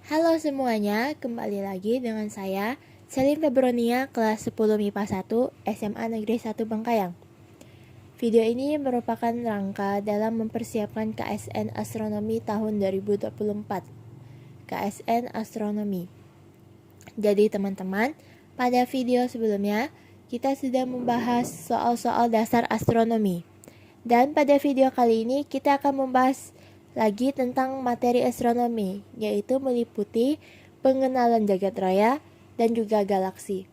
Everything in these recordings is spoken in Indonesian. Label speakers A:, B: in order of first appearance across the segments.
A: Halo semuanya, kembali lagi dengan saya, Selin Febronia, kelas 10 MIPA 1, SMA Negeri 1 Bangkayang. Video ini merupakan rangka dalam mempersiapkan KSN Astronomi tahun 2024. KSN Astronomi. Jadi teman-teman, pada video sebelumnya, kita sudah membahas soal-soal dasar astronomi. Dan pada video kali ini, kita akan membahas lagi tentang materi astronomi, yaitu meliputi pengenalan jagat raya dan juga galaksi.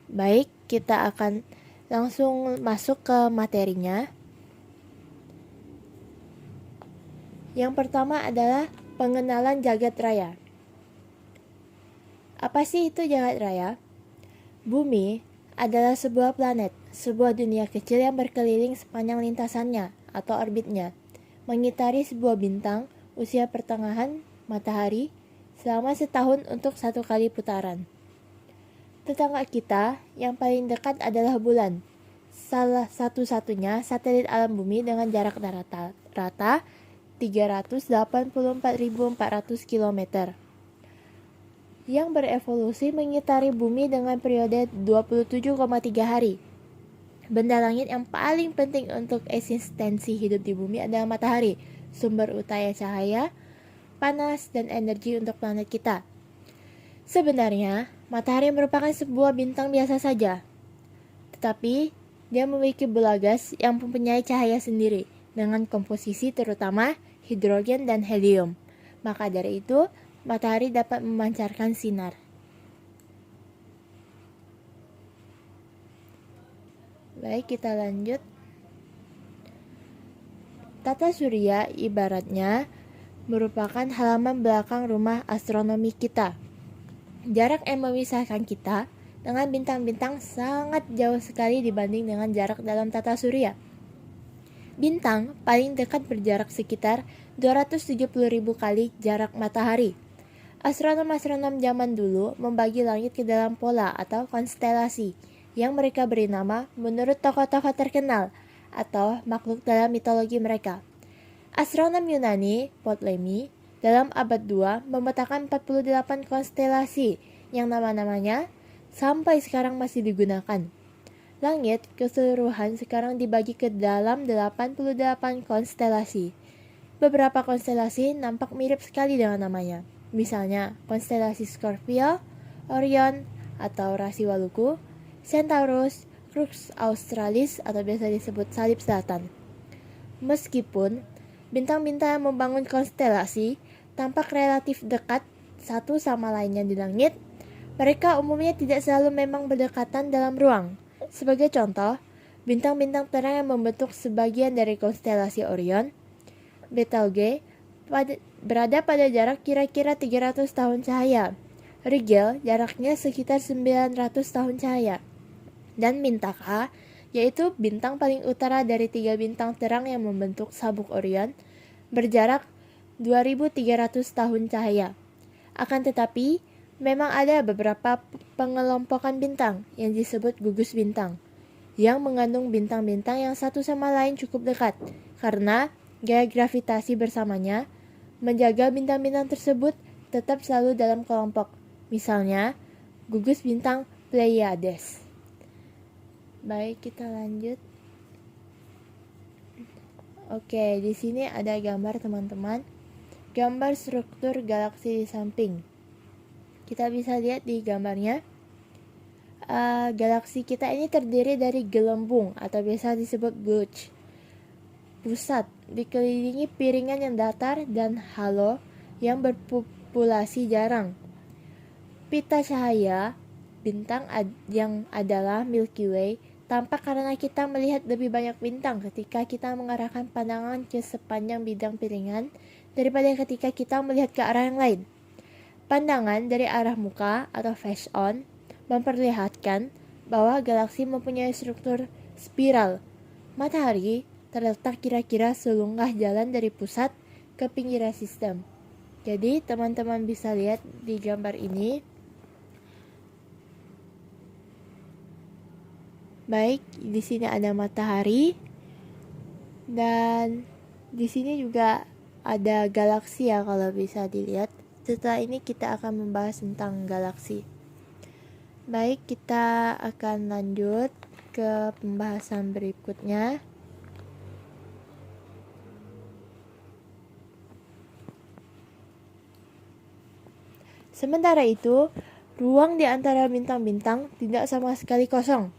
A: Baik, kita akan langsung masuk ke materinya. Yang pertama adalah pengenalan jagat raya. Apa sih itu jagat raya? Bumi adalah sebuah planet, sebuah dunia kecil yang berkeliling sepanjang lintasannya atau orbitnya, mengitari sebuah bintang usia pertengahan matahari selama setahun untuk satu kali putaran. Tetangga kita yang paling dekat adalah bulan, salah satu-satunya satelit alam bumi dengan jarak rata 384.400 km yang berevolusi mengitari bumi dengan periode 27,3 hari. Benda langit yang paling penting untuk eksistensi hidup di bumi adalah matahari, sumber utama cahaya, panas, dan energi untuk planet kita. Sebenarnya, matahari merupakan sebuah bintang biasa saja, tetapi dia memiliki bola gas yang mempunyai cahaya sendiri, dengan komposisi terutama hidrogen dan helium. Maka dari itu, matahari dapat memancarkan sinar. Baik, kita lanjut. Tata surya ibaratnya merupakan halaman belakang rumah astronomi kita. Jarak yang memisahkan kita dengan bintang-bintang sangat jauh sekali dibanding dengan jarak dalam tata surya. Bintang paling dekat berjarak sekitar 270.000 kali jarak matahari. Astronom-astronom zaman dulu membagi langit ke dalam pola atau konstelasi yang mereka beri nama menurut tokoh-tokoh terkenal atau makhluk dalam mitologi mereka. Astronom Yunani, Ptolemy, dalam abad 2 memetakan 48 konstelasi yang nama-namanya sampai sekarang masih digunakan. Langit keseluruhan sekarang dibagi ke dalam 88 konstelasi. Beberapa konstelasi nampak mirip sekali dengan namanya. Misalnya, konstelasi Scorpio, Orion atau rasi Waluku, Centaurus, Crux Australis atau biasa disebut salib selatan. Meskipun bintang-bintang yang membangun konstelasi tampak relatif dekat satu sama lainnya di langit, mereka umumnya tidak selalu memang berdekatan dalam ruang. Sebagai contoh, bintang-bintang terang yang membentuk sebagian dari konstelasi Orion, Betelgeuse, berada pada jarak kira-kira 300 tahun cahaya. Rigel jaraknya sekitar 900 tahun cahaya. Dan Mintaka, yaitu bintang paling utara dari 3 bintang terang yang membentuk sabuk Orion, berjarak 2300 tahun cahaya. Akan tetapi, memang ada beberapa pengelompokan bintang yang disebut gugus bintang, yang mengandung bintang-bintang yang satu sama lain cukup dekat, karena gaya gravitasi bersamanya menjaga bintang-bintang tersebut tetap selalu dalam kelompok. Misalnya, gugus bintang Pleiades. Baik, kita lanjut. Oke, di sini ada gambar teman-teman. Gambar struktur galaksi di samping. Kita bisa lihat di gambarnya. Galaksi kita ini terdiri dari gelembung atau biasa disebut bulge. Pusat dikelilingi piringan yang datar dan halo yang berpopulasi jarang. Pita cahaya bintang yang adalah Milky Way tampak karena kita melihat lebih banyak bintang ketika kita mengarahkan pandangan ke sepanjang bidang piringan daripada ketika kita melihat ke arah yang lain. Pandangan dari arah muka atau face on memperlihatkan bahwa galaksi mempunyai struktur spiral. Matahari terletak kira-kira selunggah jalan dari pusat ke pinggiran sistem. Jadi teman-teman bisa lihat di gambar ini. Baik, di sini ada matahari dan di sini juga ada galaksi ya kalau bisa dilihat. Setelah ini kita akan membahas tentang galaksi. Baik, kita akan lanjut ke pembahasan berikutnya. Sementara itu, ruang di antara bintang-bintang tidak sama sekali kosong.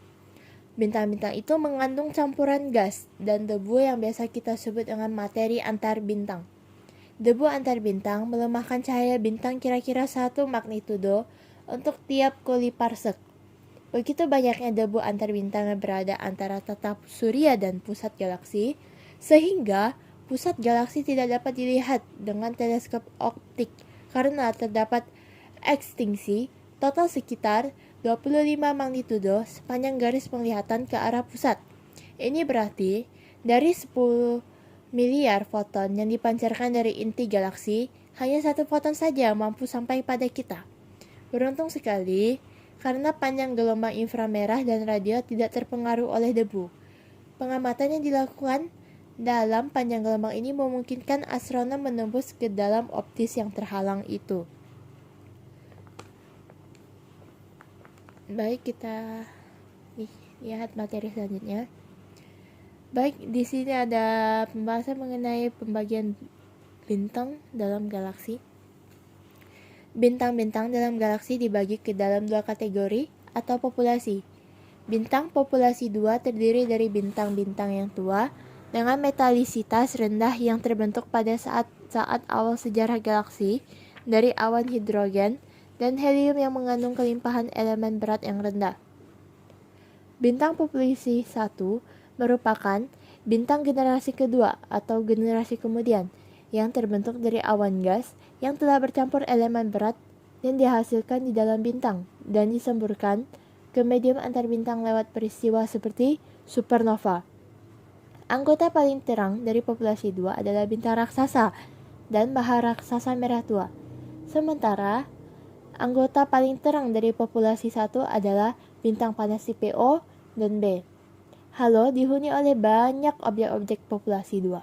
A: Bintang-bintang itu mengandung campuran gas dan debu yang biasa kita sebut dengan materi antar bintang. Debu antar bintang melemahkan cahaya bintang kira-kira 1 magnitudo untuk tiap kuli parsek. Begitu banyaknya debu antar bintang yang berada antara tata surya dan pusat galaksi, sehingga pusat galaksi tidak dapat dilihat dengan teleskop optik karena terdapat ekstingsi total sekitar 25 magnitudo sepanjang garis penglihatan ke arah pusat. Ini berarti dari 10 miliar foton yang dipancarkan dari inti galaksi, hanya 1 foton saja mampu sampai pada kita. Beruntung sekali, karena panjang gelombang inframerah dan radio tidak terpengaruh oleh debu. Pengamatan yang dilakukan dalam panjang gelombang ini memungkinkan astronom menembus ke dalam optis yang terhalang itu. Baik, kita lihat materi selanjutnya. Baik, di sini ada pembahasan mengenai pembagian bintang dalam galaksi. Bintang-bintang dalam galaksi dibagi ke dalam 2 kategori atau populasi. Bintang populasi 2 terdiri dari bintang-bintang yang tua dengan metalisitas rendah yang terbentuk pada saat awal sejarah galaksi dari awan hidrogen dan helium yang mengandung kelimpahan elemen berat yang rendah. Bintang populasi 1 merupakan bintang generasi kedua atau generasi kemudian yang terbentuk dari awan gas yang telah bercampur elemen berat yang dihasilkan di dalam bintang dan disemburkan ke medium antar bintang lewat peristiwa seperti supernova. Anggota paling terang dari populasi 2 adalah bintang raksasa dan maharaksasa merah tua. Sementara anggota paling terang dari populasi 1 adalah bintang panas tipe O dan B. Halo dihuni oleh banyak objek-objek populasi 2.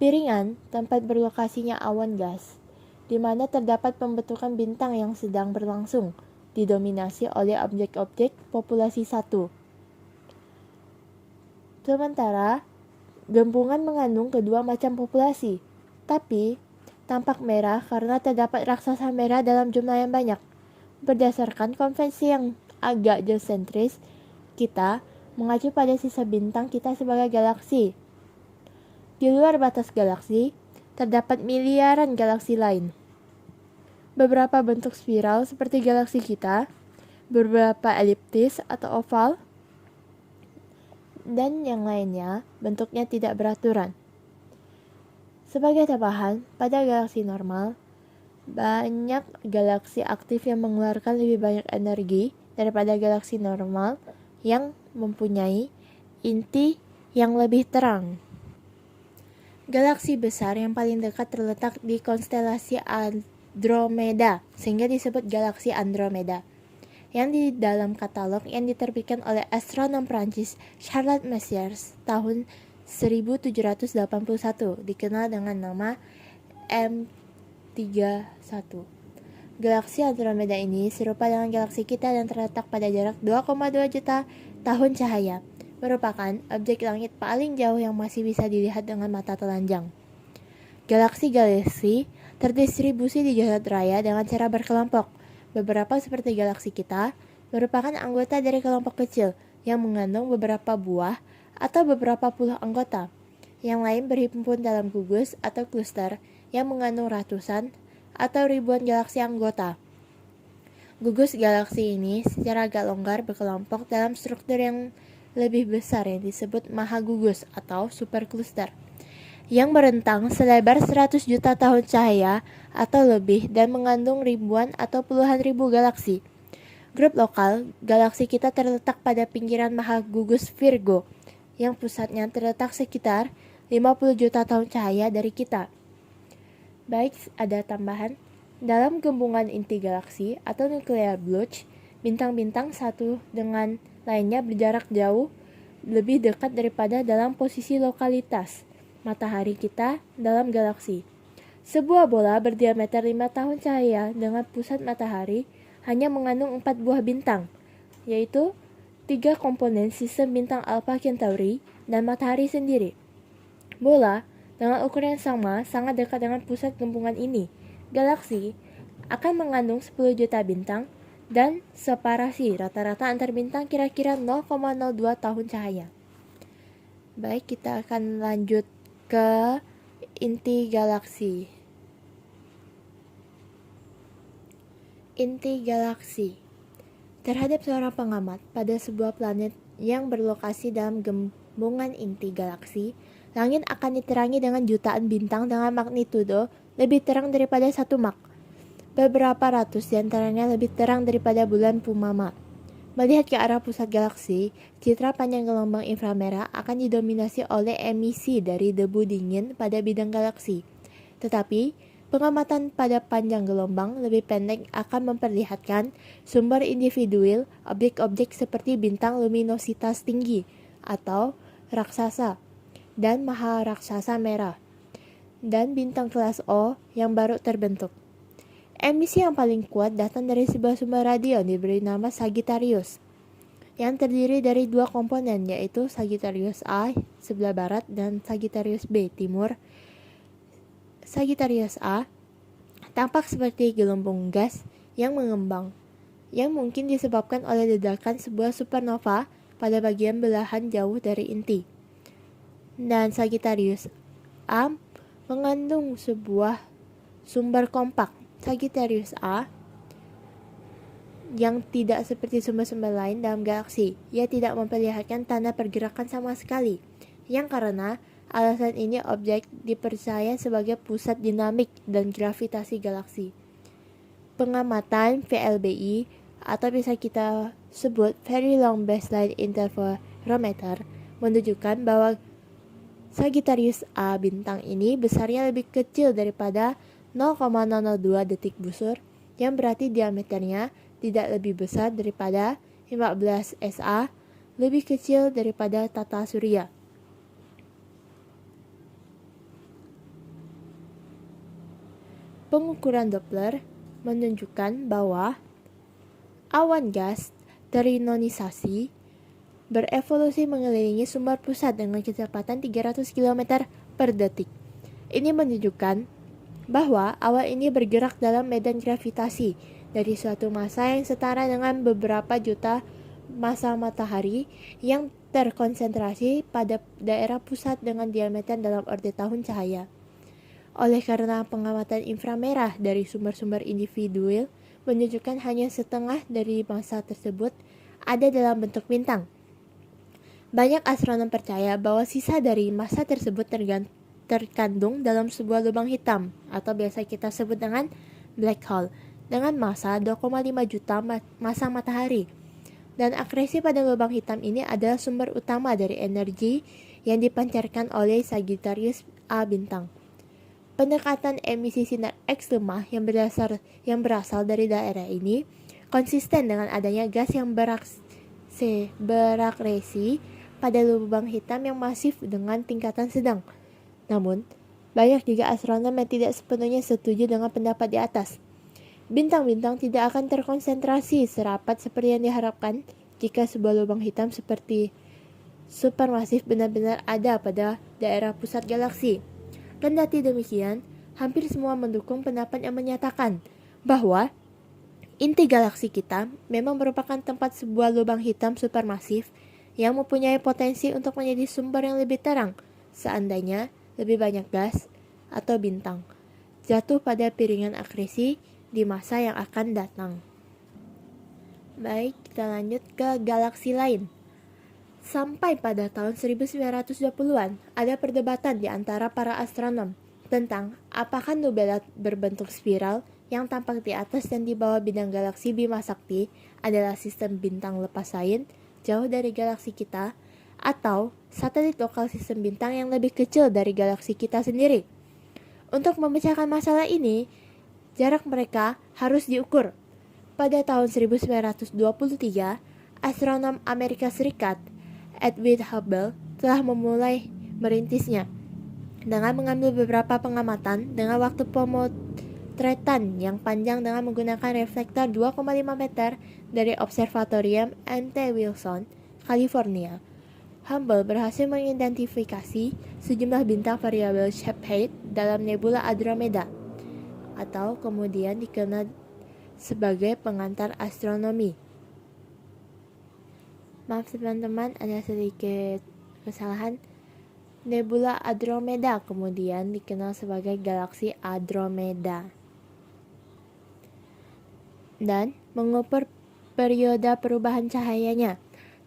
A: Piringan, tempat berlokasinya awan gas, di mana terdapat pembentukan bintang yang sedang berlangsung, didominasi oleh objek-objek populasi 1. Sementara, gembungan mengandung kedua macam populasi, tapi tampak merah karena terdapat raksasa merah dalam jumlah yang banyak. Berdasarkan konvensi yang agak geosentris, kita mengacu pada sisa bintang kita sebagai galaksi. Di luar batas galaksi, terdapat miliaran galaksi lain. Beberapa bentuk spiral seperti galaksi kita, beberapa eliptis atau oval, dan yang lainnya bentuknya tidak beraturan. Sebagai tambahan, pada galaksi normal, banyak galaksi aktif yang mengeluarkan lebih banyak energi daripada galaksi normal yang mempunyai inti yang lebih terang. Galaksi besar yang paling dekat terletak di konstelasi Andromeda, sehingga disebut galaksi Andromeda, yang di dalam katalog yang diterbitkan oleh astronom Prancis Charles Messier tahun 1781 dikenal dengan nama M31. Galaksi Andromeda ini serupa dengan galaksi kita dan terletak pada jarak 2,2 juta tahun cahaya. Merupakan objek langit paling jauh yang masih bisa dilihat dengan mata telanjang. Galaksi-galaksi terdistribusi di jagat raya dengan cara berkelompok. Beberapa seperti galaksi kita merupakan anggota dari kelompok kecil yang mengandung beberapa buah atau beberapa puluh anggota. Yang lain berhimpun dalam gugus atau kluster yang mengandung ratusan atau ribuan galaksi anggota. Gugus galaksi ini secara agak longgar berkelompok dalam struktur yang lebih besar yang disebut mahagugus atau superkluster, yang merentang selebar 100 juta tahun cahaya atau lebih dan mengandung ribuan atau puluhan ribu galaksi. Grup lokal galaksi kita terletak pada pinggiran mahagugus Virgo, yang pusatnya terletak sekitar 50 juta tahun cahaya dari kita. Baik, ada tambahan. Dalam gembungan inti galaksi atau nuclear bulge, bintang-bintang satu dengan lainnya berjarak jauh lebih dekat daripada dalam posisi lokalitas matahari kita dalam galaksi. Sebuah bola berdiameter 5 tahun cahaya dengan pusat matahari hanya mengandung 4 buah bintang, yaitu 3 komponen sistem bintang Alpha Centauri dan matahari sendiri. Bola dengan ukuran yang sama sangat dekat dengan pusat gembungan ini. Galaksi akan mengandung 10 juta bintang dan separasi rata-rata antar bintang kira-kira 0,02 tahun cahaya. Baik, kita akan lanjut ke inti galaksi. Inti galaksi. Terhadap seorang pengamat, pada sebuah planet yang berlokasi dalam gembungan inti galaksi, langit akan diterangi dengan jutaan bintang dengan magnitudo lebih terang daripada 1 Mach. Beberapa ratus diantaranya lebih terang daripada bulan Purnama. Melihat ke arah pusat galaksi, citra panjang gelombang inframerah akan didominasi oleh emisi dari debu dingin pada bidang galaksi. Tetapi, pengamatan pada panjang gelombang lebih pendek akan memperlihatkan sumber individual objek-objek seperti bintang luminositas tinggi atau raksasa dan maharaksasa merah, dan bintang kelas O yang baru terbentuk. Emisi yang paling kuat datang dari sebuah sumber radio diberi nama Sagittarius, yang terdiri dari 2 komponen, yaitu Sagittarius A sebelah barat dan Sagittarius B timur. Sagittarius A tampak seperti gelembung gas yang mengembang, yang mungkin disebabkan oleh ledakan sebuah supernova pada bagian belahan jauh dari inti. Dan Sagittarius A mengandung sebuah sumber kompak, Sagittarius A, yang tidak seperti sumber-sumber lain dalam galaksi. Ia tidak memperlihatkan tanda pergerakan sama sekali, yang karena alasan ini objek dipercaya sebagai pusat dinamik dan gravitasi galaksi. Pengamatan VLBI atau bisa kita sebut Very Long Baseline Interferometer menunjukkan bahwa Sagittarius A bintang ini besarnya lebih kecil daripada 0,002 detik busur, yang berarti diameternya tidak lebih besar daripada 15 SA, lebih kecil daripada tata surya. Pengukuran Doppler menunjukkan bahwa awan gas terionisasi berevolusi mengelilingi sumber pusat dengan kecepatan 300 km per detik. Ini menunjukkan bahwa awan ini bergerak dalam medan gravitasi dari suatu massa yang setara dengan beberapa juta massa matahari yang terkonsentrasi pada daerah pusat dengan diameter dalam orde tahun cahaya. Oleh karena pengamatan inframerah dari sumber-sumber individual menunjukkan hanya setengah dari massa tersebut ada dalam bentuk bintang. Banyak astronom percaya bahwa sisa dari massa tersebut terkandung dalam sebuah lubang hitam atau biasa kita sebut dengan black hole dengan massa 2,5 juta massa matahari. Dan akresi pada lubang hitam ini adalah sumber utama dari energi yang dipancarkan oleh Sagittarius A bintang. Pendekatan emisi sinar X lemah yang berasal dari daerah ini konsisten dengan adanya gas yang berakresi pada lubang hitam yang masif dengan tingkatan sedang. Namun, banyak juga astronom yang tidak sepenuhnya setuju dengan pendapat di atas. Bintang-bintang tidak akan terkonsentrasi serapat seperti yang diharapkan jika sebuah lubang hitam seperti supermasif benar-benar ada pada daerah pusat galaksi. Kendati demikian, hampir semua mendukung pendapat yang menyatakan bahwa inti galaksi kita memang merupakan tempat sebuah lubang hitam supermasif yang mempunyai potensi untuk menjadi sumber yang lebih terang seandainya lebih banyak gas atau bintang jatuh pada piringan akresi di masa yang akan datang. Baik, kita lanjut ke galaksi lain. Sampai pada tahun 1920-an, ada perdebatan di antara para astronom tentang apakah nubela berbentuk spiral yang tampak di atas dan di bawah bidang galaksi Bima Sakti adalah sistem bintang lepas lain jauh dari galaksi kita, atau satelit lokal sistem bintang yang lebih kecil dari galaksi kita sendiri. Untuk memecahkan masalah ini, jarak mereka harus diukur. Pada tahun 1923, astronom Amerika Serikat Edwin Hubble telah memulai merintisnya. Dengan mengambil beberapa pengamatan dengan waktu pemotretan yang panjang dengan menggunakan reflektor 2,5 meter dari Observatorium Nt. Wilson, California, Hubble berhasil mengidentifikasi sejumlah bintang variabel Shepard dalam nebula Andromeda, atau kemudian dikenal sebagai pengantar astronomi. Maaf teman-teman, ada sedikit kesalahan. Nebula Andromeda kemudian dikenal sebagai galaksi Andromeda. Dan mengukur periode perubahan cahayanya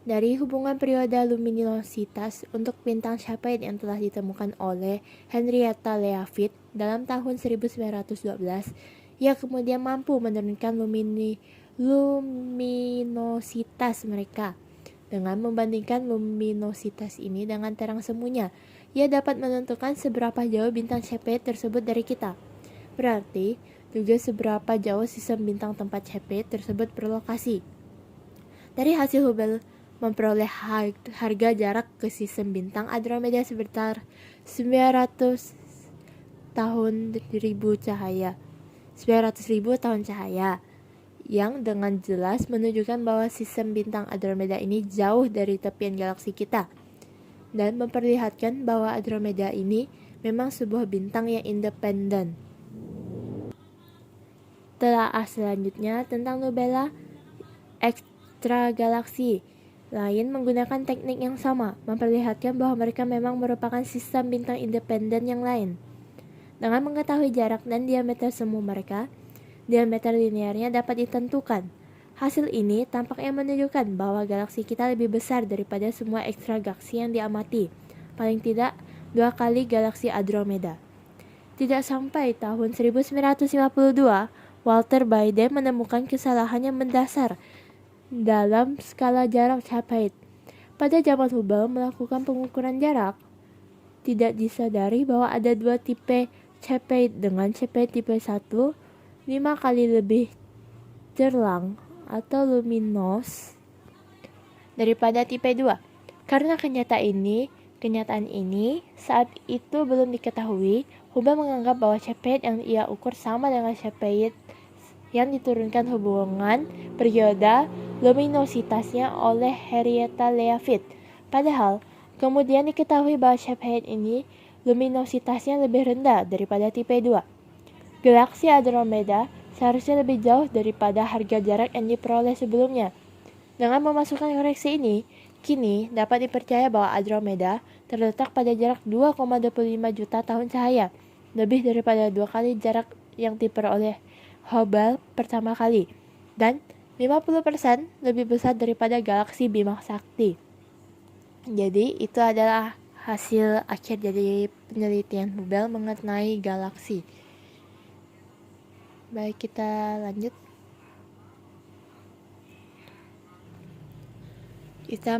A: dari hubungan periode luminositas untuk bintang Shepard yang telah ditemukan oleh Henrietta Leavitt dalam tahun 1912. Ia kemudian mampu menurunkan luminositas mereka. Dengan membandingkan luminositas ini dengan terang semuanya, ia dapat menentukan seberapa jauh bintang Shepard tersebut dari kita. Berarti juga seberapa jauh sistem bintang tempat Shepard tersebut berlokasi. Dari hasil Hubble memperoleh harga jarak ke sistem bintang Andromeda sebesar 900 ribu tahun cahaya, yang dengan jelas menunjukkan bahwa sistem bintang Andromeda ini jauh dari tepian galaksi kita, dan memperlihatkan bahwa Andromeda ini memang sebuah bintang yang independen. Telaah selanjutnya tentang nebula ekstragalaksi lain menggunakan teknik yang sama, memperlihatkan bahwa mereka memang merupakan sistem bintang independen yang lain. Dengan mengetahui jarak dan diameter semu mereka, diameter linearnya dapat ditentukan. Hasil ini tampaknya menunjukkan bahwa galaksi kita lebih besar daripada semua ekstragalaksi yang diamati, paling tidak 2 kali galaksi Andromeda. Tidak sampai tahun 1952, Walter Baade menemukan kesalahan yang mendasar dalam skala jarak Shepard. Pada zaman Hubble melakukan pengukuran jarak, tidak disadari bahwa ada 2 tipe Shepard, dengan Shepard tipe 1 5 kali lebih cerlang atau luminos daripada tipe 2. Karena kenyataan ini saat itu belum diketahui, Hubble menganggap bahwa Shepard yang ia ukur sama dengan Shepard yang diturunkan hubungan periode luminositasnya oleh Henrietta Leavitt. Padahal kemudian diketahui bahwa Shepard ini luminositasnya lebih rendah daripada tipe 2. Galaksi Andromeda seharusnya lebih jauh daripada harga jarak yang diperoleh sebelumnya. Dengan memasukkan koreksi ini, kini dapat dipercaya bahwa Andromeda terletak pada jarak 2,25 juta tahun cahaya, lebih daripada 2 kali jarak yang diperoleh Hubble pertama kali, dan 50% lebih besar daripada galaksi Bima Sakti. Jadi itu adalah hasil akhir dari penelitian Hubble mengenai galaksi. Baik, kita lanjut. Kita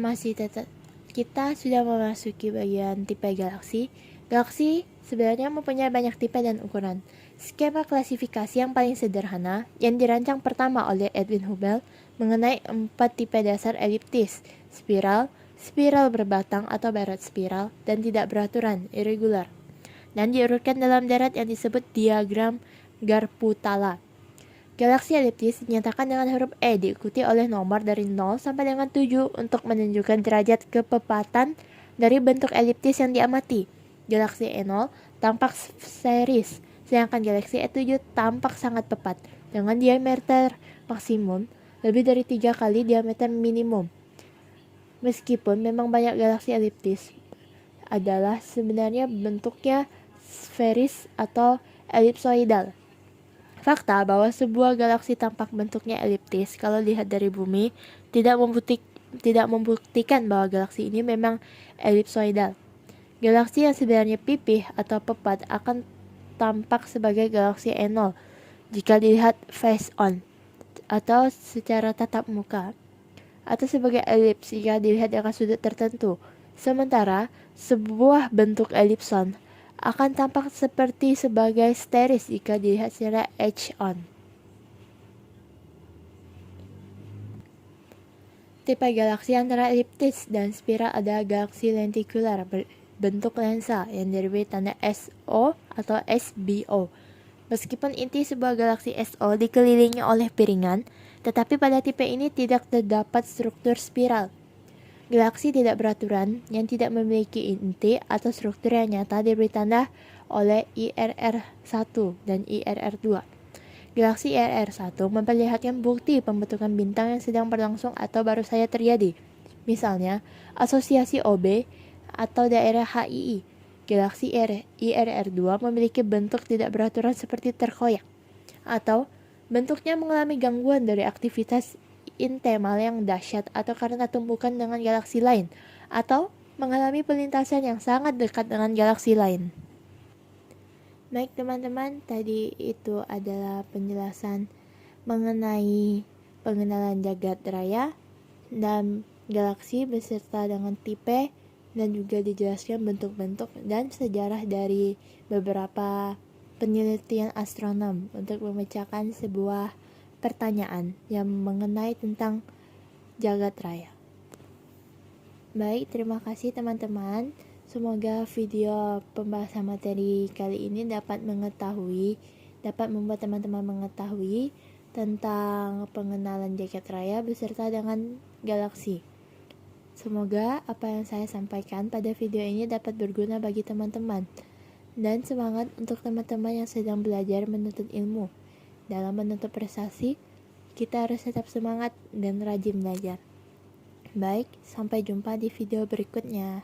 A: sudah memasuki bagian tipe galaksi. Galaksi sebenarnya mempunyai banyak tipe dan ukuran. Skema klasifikasi yang paling sederhana yang dirancang pertama oleh Edwin Hubble mengenai 4 tipe dasar eliptis, spiral, spiral berbatang atau barat spiral, dan tidak beraturan, irregular, dan diurutkan dalam deret yang disebut diagram Garputala. Galaksi eliptis dinyatakan dengan huruf E diikuti oleh nomor dari 0 sampai dengan 7 untuk menunjukkan derajat kepepatan dari bentuk eliptis yang diamati. Galaksi E0 tampak spherisk, sedangkan galaksi E7 tampak sangat tepat dengan diameter maksimum lebih dari 3 kali diameter minimum. Meskipun memang banyak galaksi eliptis adalah sebenarnya bentuknya spherisk atau elipsoidal. Fakta bahwa sebuah galaksi tampak bentuknya eliptis kalau dilihat dari bumi tidak membuktikan bahwa galaksi ini memang elipsoidal. Galaksi yang sebenarnya pipih atau pepat akan tampak sebagai galaksi E0 jika dilihat face on atau secara tatap muka, atau sebagai elips jika dilihat dari sudut tertentu. Sementara sebuah bentuk elipson akan tampak seperti sebagai spherisk jika dilihat secara edge-on. Tipe galaksi antara eliptis dan spiral adalah galaksi lentikular, bentuk lensa yang diberi tanda SO atau SBO. Meskipun inti sebuah galaksi SO dikelilingi oleh piringan, tetapi pada tipe ini tidak terdapat struktur spiral. Galaksi tidak beraturan yang tidak memiliki inti atau struktur yang nyata diberi tanda oleh IRR1 dan IRR2. Galaksi IRR1 memperlihatkan bukti pembentukan bintang yang sedang berlangsung atau baru saja terjadi. Misalnya, asosiasi OB atau daerah HII. Galaksi IRR2 memiliki bentuk tidak beraturan seperti terkoyak, atau bentuknya mengalami gangguan dari aktivitas intemal yang dahsyat atau karena tumbukan dengan galaksi lain, atau mengalami pelintasan yang sangat dekat dengan galaksi lain. Baik teman-teman, tadi itu adalah penjelasan mengenai pengenalan jagat raya dan galaksi beserta dengan tipe, dan juga dijelaskan bentuk-bentuk dan sejarah dari beberapa penelitian astronom untuk memecahkan sebuah pertanyaan yang mengenai tentang jagat raya. Baik, terima kasih teman-teman. Semoga video pembahasan materi kali ini dapat membuat teman-teman mengetahui tentang pengenalan jagat raya beserta dengan galaksi. Semoga apa yang saya sampaikan pada video ini dapat berguna bagi teman-teman. Dan semangat untuk teman-teman yang sedang belajar menuntut ilmu. Dalam menuntut prestasi, kita harus tetap semangat dan rajin belajar. Baik, sampai jumpa di video berikutnya.